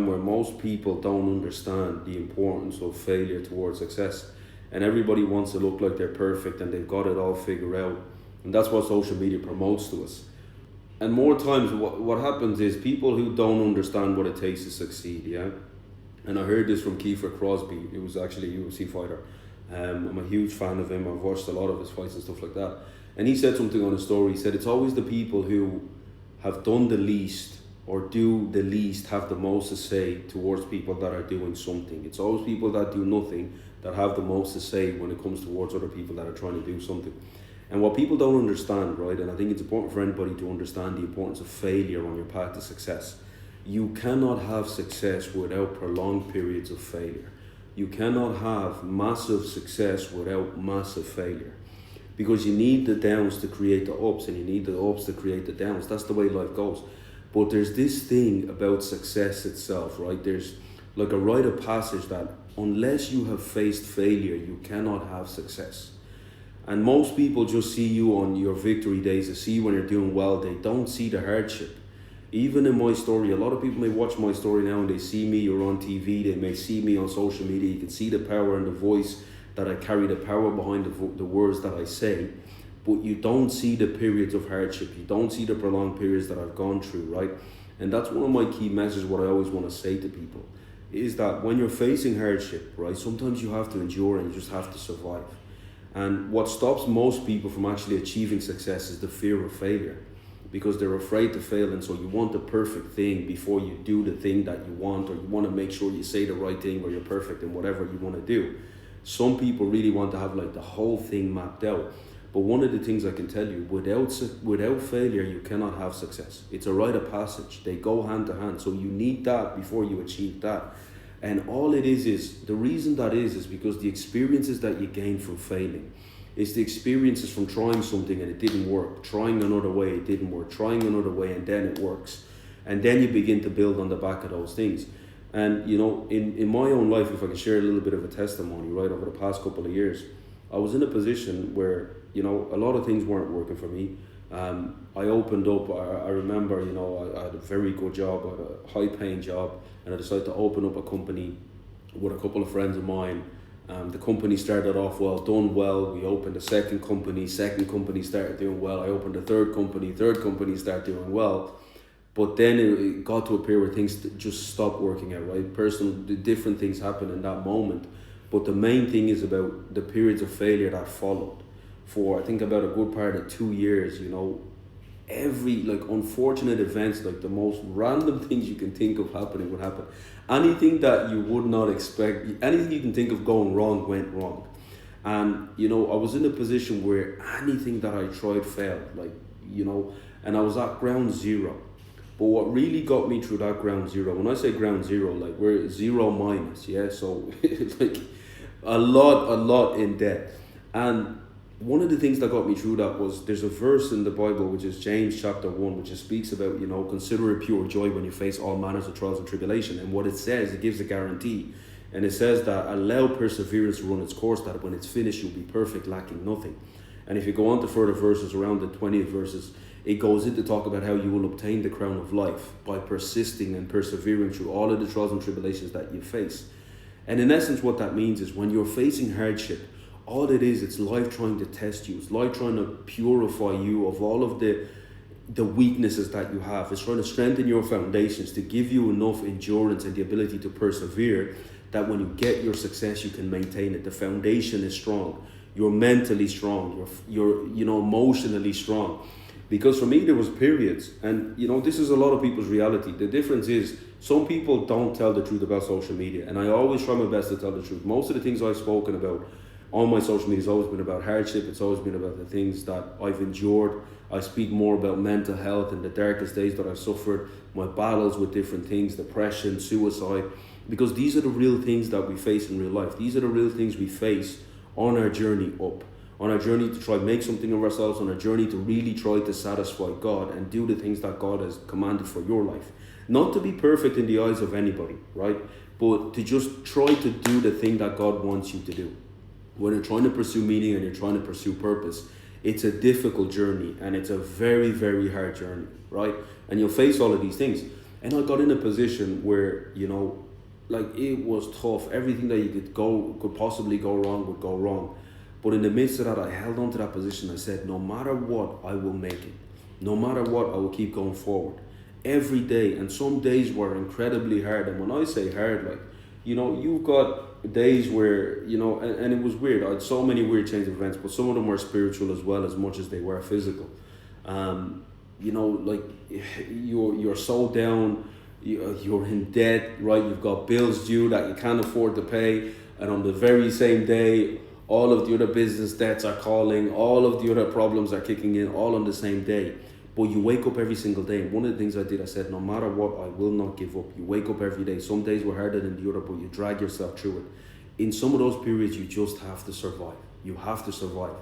where most people don't understand the importance of failure towards success. And everybody wants to look like they're perfect and they've got it all figured out. And that's what social media promotes to us. And more times, what happens is people who don't understand what it takes to succeed, yeah? And I heard this from Kiefer Crosby. He was actually a UFC fighter. I'm a huge fan of him. I've watched a lot of his fights and stuff like that. And he said something on his story. He said, it's always the people who have done the least or do the least have the most to say towards people that are doing something. It's always people that do nothing that have the most to say when it comes towards other people that are trying to do something. And what people don't understand, right, and I think it's important for anybody to understand the importance of failure on your path to success. You cannot have success without prolonged periods of failure. You cannot have massive success without massive failure. Because you need the downs to create the ups, and you need the ups to create the downs. That's the way life goes. But there's this thing about success itself, right? There's like a rite of passage that unless you have faced failure, you cannot have success. And most people just see you on your victory days, they see you when you're doing well, they don't see the hardship. Even in my story, a lot of people may watch my story now and they see me or on TV, they may see me on social media, you can see the power and the voice that I carry, the power behind the words that I say, but you don't see the periods of hardship, you don't see the prolonged periods that I've gone through, right? And that's one of my key messages, what I always want to say to people, is that when you're facing hardship, right, sometimes you have to endure and you just have to survive. And what stops most people from actually achieving success is the fear of failure, because they're afraid to fail, and so you want the perfect thing before you do the thing that you want, or you want to make sure you say the right thing or you're perfect in whatever you want to do. Some people really want to have like the whole thing mapped out. But one of the things I can tell you, without failure, you cannot have success. It's a rite of passage. They go hand to hand. So you need that before you achieve that. And all it is the reason that is because the experiences that you gain from failing, it's the experiences from trying something and it didn't work, trying another way, it didn't work, trying another way, and then it works. And then you begin to build on the back of those things. And, you know, in my own life, if I can share a little bit of a testimony, right, over the past couple of years, I was in a position where, you know, a lot of things weren't working for me. I opened up, I remember, you know, I had a very good job, I had a high paying job, and I decided to open up a company with a couple of friends of mine. The company started off well, done well. We opened a second company started doing well. I opened a third company started doing well. But then it got to a period where things just stopped working out, right? Different things happened in that moment. But the main thing is about the periods of failure that followed. For I think about a good part of 2 years, you know, every like unfortunate events, like the most random things you can think of happening would happen. Anything that you would not expect, anything you can think of going wrong went wrong. And, you know, I was in a position where anything that I tried failed, like, you know, and I was at ground zero. But what really got me through that ground zero, when I say ground zero, like we're zero minus, yeah? So it's like a lot in debt. And one of the things that got me through that was there's a verse in the Bible, which is James chapter 1, which speaks about, you know, consider it pure joy when you face all manners of trials and tribulation. And what it says, it gives a guarantee. And it says that allow perseverance to run its course, that when it's finished, you'll be perfect, lacking nothing. And if you go on to further verses, around the 20th verses, it goes into talk about how you will obtain the crown of life by persisting and persevering through all of the trials and tribulations that you face. And in essence, what that means is when you're facing hardship, all it is, it's life trying to test you. It's life trying to purify you of all of the weaknesses that you have. It's trying to strengthen your foundations, to give you enough endurance and the ability to persevere that when you get your success, you can maintain it. The foundation is strong. You're mentally strong. You're emotionally strong. Because for me, there was periods, and you know, this is a lot of people's reality. The difference is some people don't tell the truth about social media, and I always try my best to tell the truth. Most of the things I've spoken about on my social media has always been about hardship. It's always been about the things that I've endured. I speak more about mental health and the darkest days that I've suffered, my battles with different things, depression, suicide, because these are the real things that we face in real life. These are the real things we face on our journey up. On our journey to try to make something of ourselves, on our journey to really try to satisfy God and do the things that God has commanded for your life. Not to be perfect in the eyes of anybody, right? But to just try to do the thing that God wants you to do. When you're trying to pursue meaning and you're trying to pursue purpose, it's a difficult journey and it's a very, very hard journey, right? And you'll face all of these things. And I got in a position where, like it was tough. Everything that you could possibly go wrong would go wrong. But in the midst of that, I held on to that position. I said, no matter what, I will make it. No matter what, I will keep going forward. Every day. And some days were incredibly hard. And when I say hard, like, you've got days where, and it was weird. I had so many weird chains of events, but some of them were spiritual as well, as much as they were physical. Like you're so down, you're in debt, right? You've got bills due that you can't afford to pay. And on the very same day, all of the other business debts are calling, all of the other problems are kicking in, all on the same day. But you wake up every single day. And one of the things I did, I said, no matter what, I will not give up. You wake up every day. Some days were harder than the other, but you drag yourself through it. In some of those periods, you just have to survive. You have to survive.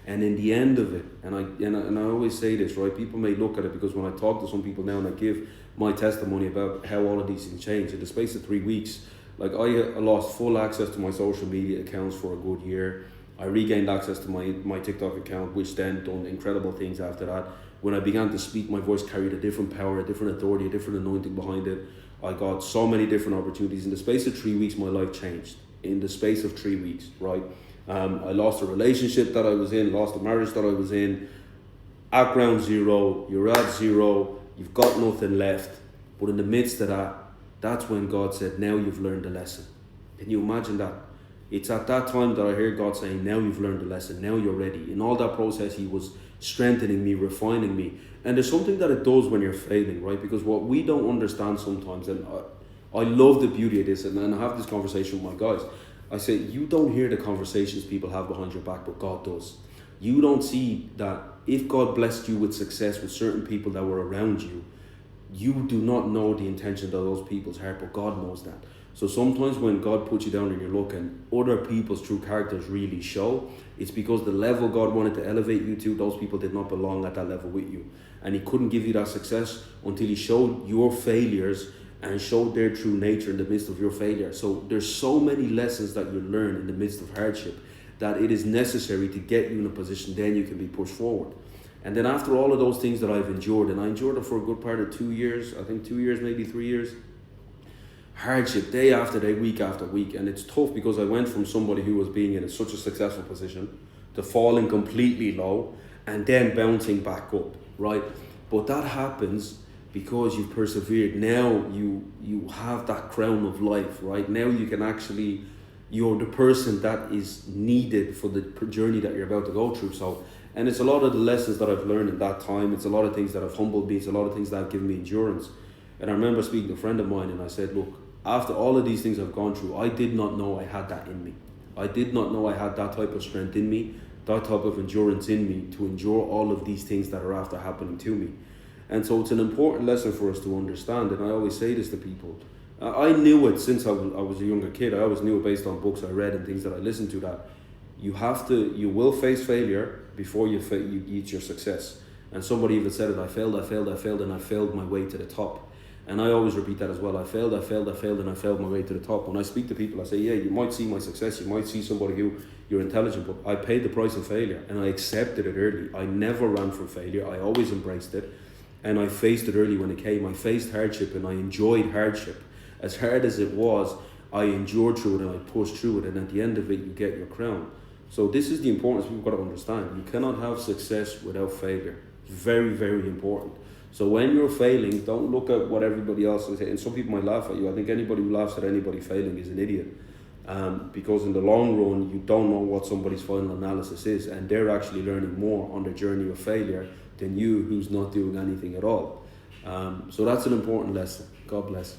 And in the end of it, and I always say this, right? People may look at it, because when I talk to some people now and I give my testimony about how all of these things changed, in the space of 3 weeks, like I lost full access to my social media accounts for a good year. I regained access to my TikTok account, which then done incredible things after that. When I began to speak, my voice carried a different power, a different authority, a different anointing behind it. I got so many different opportunities. In the space of 3 weeks, my life changed. In the space of 3 weeks, right? I lost a relationship that I was in, lost a marriage that I was in. At ground zero, you're at zero, you've got nothing left. But in the midst of that, that's when God said, now you've learned the lesson. Can you imagine that? It's at that time that I hear God saying, now you've learned the lesson, now you're ready. In all that process, He was strengthening me, refining me. And there's something that it does when you're failing, right? Because what we don't understand sometimes, and I love the beauty of this, and I have this conversation with my guys. I say, you don't hear the conversations people have behind your back, but God does. You don't see that if God blessed you with success with certain people that were around you, you do not know the intention of those people's heart, but God knows that. So sometimes when God puts you down and you're looking, other people's true characters really show. It's because the level God wanted to elevate you to, those people did not belong at that level with you. And He couldn't give you that success until He showed your failures and showed their true nature in the midst of your failure. So there's so many lessons that you learn in the midst of hardship that it is necessary to get you in a position then you can be pushed forward. And then after all of those things that I've endured, and I endured it for a good part of 2 years, I think 2 years, maybe 3 years, hardship day after day, week after week. And it's tough because I went from somebody who was being in such a successful position to falling completely low and then bouncing back up, right? But that happens because you've persevered. Now you have that crown of life, right? Now you can actually, you're the person that is needed for the journey that you're about to go through. So, and it's a lot of the lessons that I've learned in that time. It's a lot of things that have humbled me. It's a lot of things that have given me endurance. And I remember speaking to a friend of mine and I said, look, after all of these things I've gone through, I did not know I had that in me. I did not know I had that type of strength in me, that type of endurance in me to endure all of these things that are after happening to me. And so it's an important lesson for us to understand. And I always say this to people. I knew it since I was a younger kid. I always knew it based on books I read and things that I listened to, that you will face failure before you reach your success. And somebody even said it, I failed, and I failed my way to the top. And I always repeat that as well. I failed, and I failed my way to the top. When I speak to people, I say, yeah, you might see my success, you might see somebody who you're intelligent, but I paid the price of failure and I accepted it early. I never ran from failure. I always embraced it. And I faced it early when it came. I faced hardship and I enjoyed hardship. As hard as it was, I endured through it and I pushed through it. And at the end of it, you get your crown. So this is the importance we've got to understand. You cannot have success without failure. Very, very important. So when you're failing, don't look at what everybody else is saying. And some people might laugh at you. I think anybody who laughs at anybody failing is an idiot. Because in the long run, you don't know what somebody's final analysis is. And they're actually learning more on their journey of failure than you, who's not doing anything at all. So that's an important lesson. God bless.